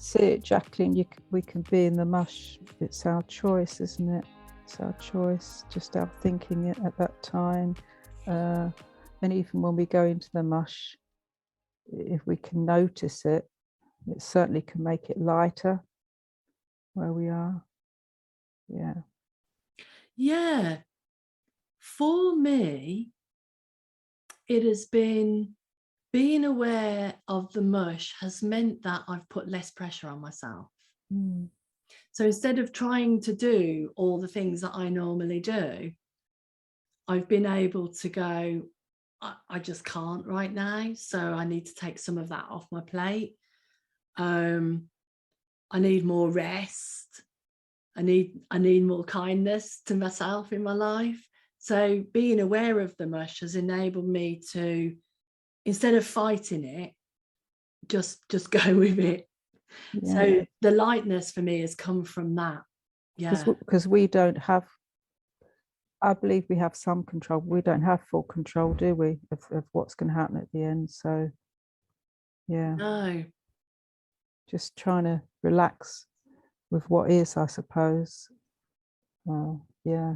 That's it, Jacqueline. We can be in the mush. It's our choice, isn't it? It's our choice. Just our thinking it at that time. And even when we go into the mush, if we can notice it, it certainly can make it lighter where we are. Yeah. Yeah. For me, it has been being aware of the mush has meant that I've put less pressure on myself. Mm. So instead of trying to do all the things that I normally do, I've been able to go, I just can't right now. So I need to take some of that off my plate. I need more rest. I need more kindness to myself in my life. So being aware of the mush has enabled me to, instead of fighting it, just go with it. Yeah. So the lightness for me has come from that. Yeah. Because we don't have, I believe we have some control. We don't have full control, do we, of what's going to happen at the end? So, yeah. No. Just trying to relax with what is, I suppose. Yeah.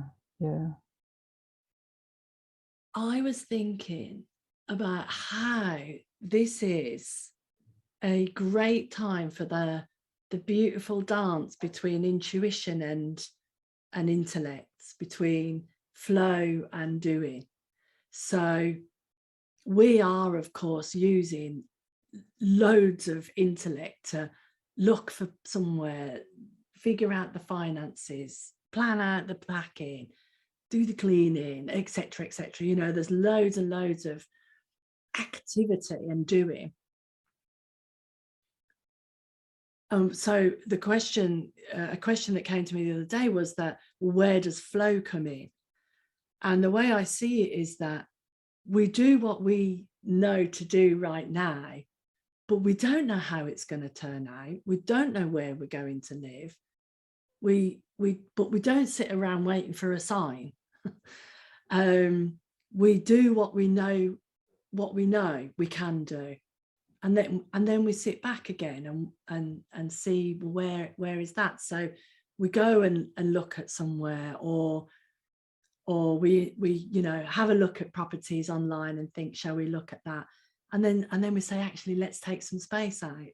I was thinking about how this is a great time for the beautiful dance between intuition and intellect, between flow and doing. So we are, of course, using loads of intellect to look for somewhere, figure out the finances, plan out the packing, do the cleaning, etc., etc. You know, there's loads and loads of activity and doing. So the question, a question that came to me the other day was that, where does flow come in? And the way I see it is that we do what we know to do right now, but we don't know how it's going to turn out. We don't know where we're going to live. But we don't sit around waiting for a sign. We do what we know we can do. And then we sit back again and see where is that. So we go and look at somewhere, or we you know, have a look at properties online and think, shall we look at that? And then we say, actually, let's take some space out.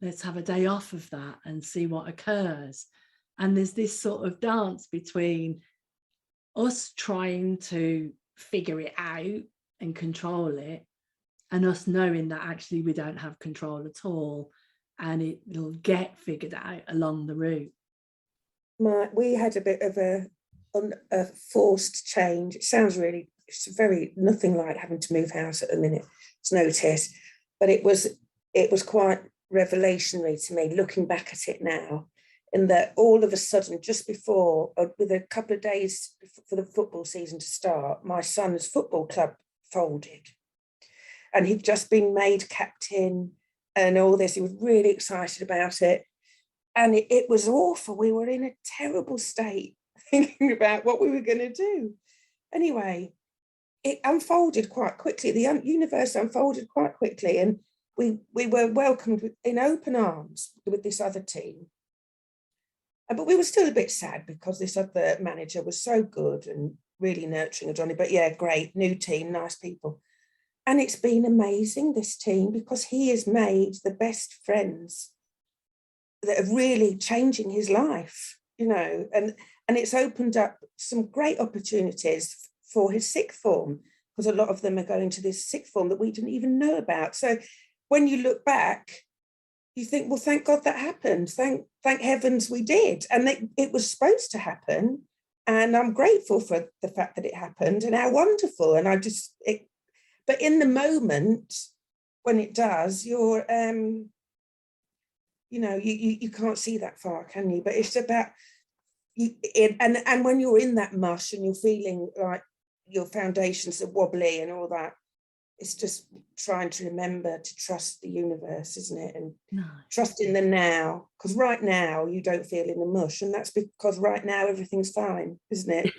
Let's have a day off of that and see what occurs. And there's this sort of dance between us trying to figure it out and control it, and us knowing that actually we don't have control at all, and it'll get figured out along the route. We had a bit of a forced change. It sounds really, it's very nothing like having to move house at a minute's notice, but it was quite revelationary to me looking back at it now, in that all of a sudden, just before, with a couple of days for the football season to start, my son's football club folded. And he'd just been made captain and all this. He was really excited about it. And it was awful. We were in a terrible state thinking about what we were going to do. Anyway, it unfolded quite quickly. The universe unfolded quite quickly. And we were welcomed in open arms with this other team. But we were still a bit sad because this other manager was so good and really nurturing of Johnny. But yeah, great, new team, nice people. And it's been amazing, this team, because he has made the best friends that are really changing his life, you know, and it's opened up some great opportunities for his sixth form, because a lot of them are going to this sixth form that we didn't even know about. So when you look back, you think, well, thank God that happened. Thank heavens we did. And it was supposed to happen. And I'm grateful for the fact that it happened and how wonderful. And but in the moment when it does, you're, you know, you can't see that far, can you? But it's about, and when you're in that mush and you're feeling like your foundations are wobbly and all that, it's just trying to remember to trust the universe, isn't it? And trust in the now, because right now you don't feel in the mush, and that's because right now everything's fine, isn't it?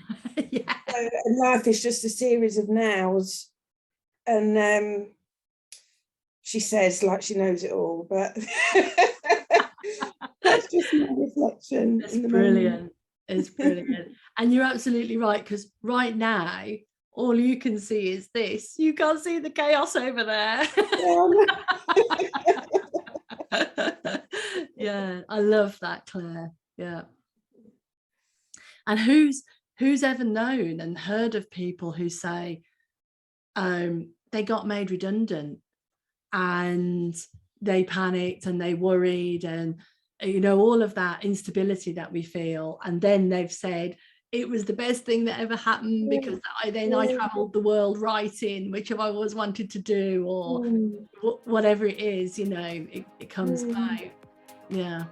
Yeah. So, and life is just a series of nows. And she says, like she knows it all, but That's just my reflection. It's in the brilliant. moment. It's brilliant. And you're absolutely right, because right now, all you can see is this. You can't see the chaos over there. Yeah, I love that, Claire. Yeah. And who's ever known and heard of people who say they got made redundant and they panicked and they worried, and all of that instability that we feel, and then they've said it was the best thing that ever happened because I traveled the world writing, which I've always wanted to do, or whatever it is, it comes out. Yeah.